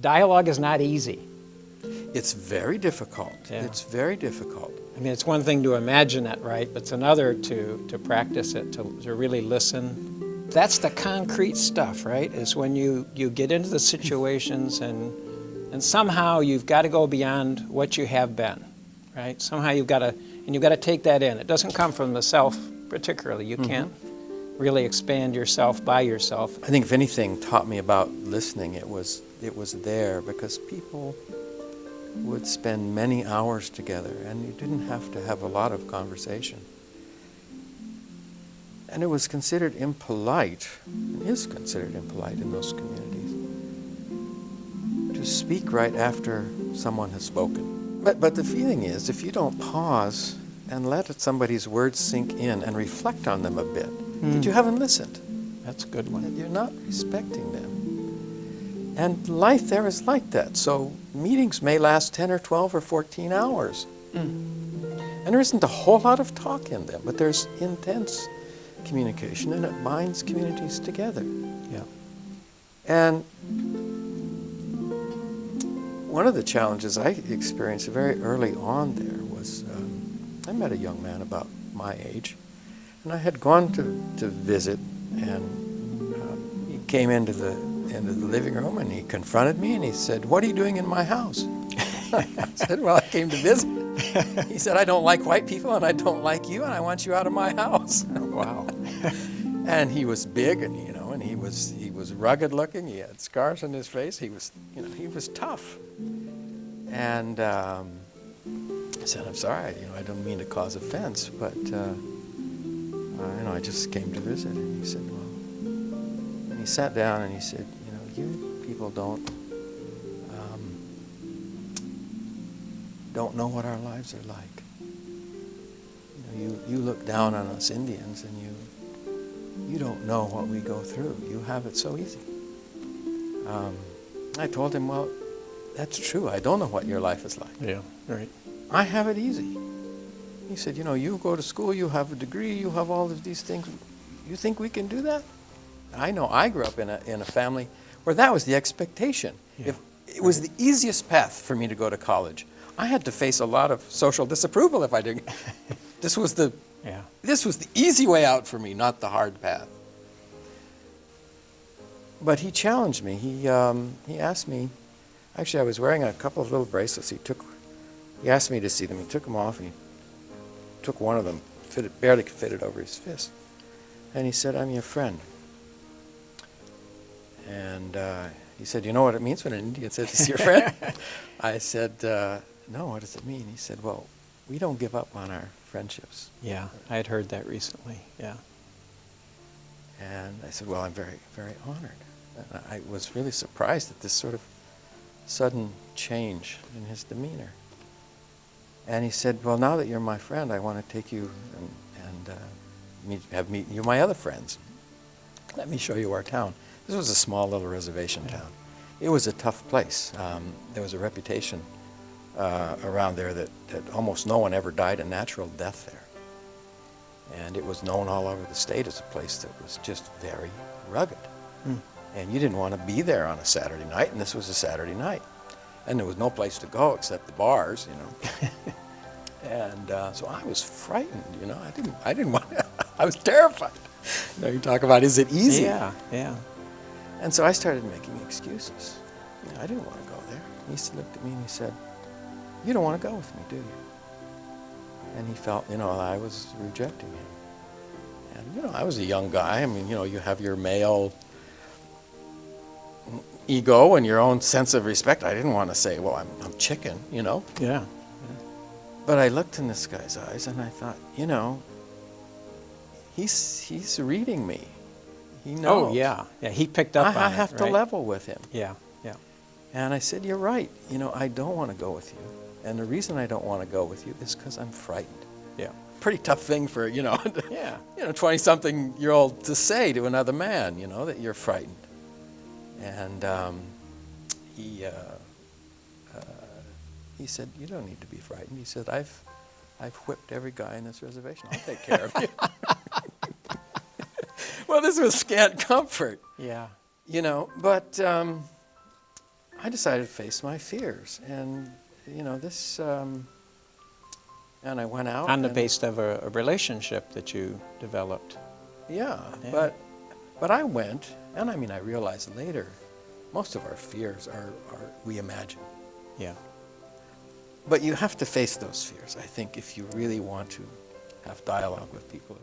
Dialogue is not easy. It's very difficult. Yeah. It's very difficult. I mean, it's one thing to imagine it, right? But it's another to practice it, to really listen. That's the concrete stuff, right? Is when you get into the situations and somehow you've got to go beyond what you have been, right? Somehow you've got to take that in. It doesn't come from the self particularly. You can't really expand yourself by yourself. I think if anything taught me about listening, it was there, because people would spend many hours together and you didn't have to have a lot of conversation. And it was considered impolite, and is considered impolite in those communities, to speak right after someone has spoken. But the feeling is, if you don't pause and let somebody's words sink in and reflect on them a bit, that you haven't listened. That's a good one. That you're not respecting them. And life there is like that. So meetings may last 10 or 12 or 14 hours. And there isn't a whole lot of talk in them, but there's intense communication, and it binds communities together. Yeah. And one of the challenges I experienced very early on there was, I met a young man about my age, and I had gone to visit, and he came into the living room and he confronted me and he said, "What are you doing in my house?" I said, "Well, I came to visit." He said, "I don't like white people and I don't like you and I want you out of my house." Wow. And he was big, and and he was rugged looking. He had scars on his face. He was tough. And I said, "I'm sorry, I don't mean to cause offense, but I just came to visit." And he said, "Well," and he sat down and he said, "You people don't know what our lives are like. You look down on us Indians, and you don't know what we go through. You have it so easy." I told him, "Well, that's true. I don't know what your life is like. Yeah, right. I have it easy." He said, "You go to school, you have a degree, you have all of these things. You think we can do that?" I know I grew up in a family where that was the expectation. Yeah. If it was the easiest path for me to go to college, I had to face a lot of social disapproval if I didn't. This was the easy way out for me, not the hard path. But he challenged me. He asked me. Actually, I was wearing a couple of little bracelets. He asked me to see them. He took them off. And he took one of them, barely fitted over his fist, and he said, "I'm your friend." And he said, "You know what it means when an Indian says he's your friend?" I said, "No, what does it mean?" He said, "Well, we don't give up on our friendships." Yeah, I had heard that recently, yeah. And I said, "Well, I'm very, very honored." And I was really surprised at this sort of sudden change in his demeanor. And he said, "Well, now that you're my friend, I want to take you and meet you my other friends. Let me show you our town." This was a small little reservation town. It was a tough place. There was a reputation around there that almost no one ever died a natural death there. And it was known all over the state as a place that was just very rugged. And you didn't want to be there on a Saturday night, and this was a Saturday night. And there was no place to go except the bars, And so I was frightened, I didn't want to, I was terrified. You talk about, is it easy? Yeah, yeah. And so I started making excuses. I didn't want to go there. And he looked at me and he said, "You don't want to go with me, do you?" And he felt, I was rejecting him. And, I was a young guy. I mean, you have your male ego and your own sense of respect. I didn't want to say, "Well, I'm chicken," Yeah. But I looked in this guy's eyes and I thought, he's reading me. He knows. Oh, yeah. Yeah, he picked up on it, I have to right? level with him. Yeah, yeah. And I said, "You're right. I don't want to go with you. And the reason I don't want to go with you is because I'm frightened." Yeah. Pretty tough thing for, Yeah. 20-something-year-old to say to another man, that you're frightened. And he said, "You don't need to be frightened." He said, I've whipped every guy in this reservation. I'll take care of you." Well, this was scant comfort. Yeah. But I decided to face my fears. And, you know, and I went out. On the basis of a relationship that you developed. Yeah, Yeah. but I went, and I mean, I realized later, most of our fears are we imagine. Yeah. But you have to face those fears, I think, if you really want to have dialogue with people.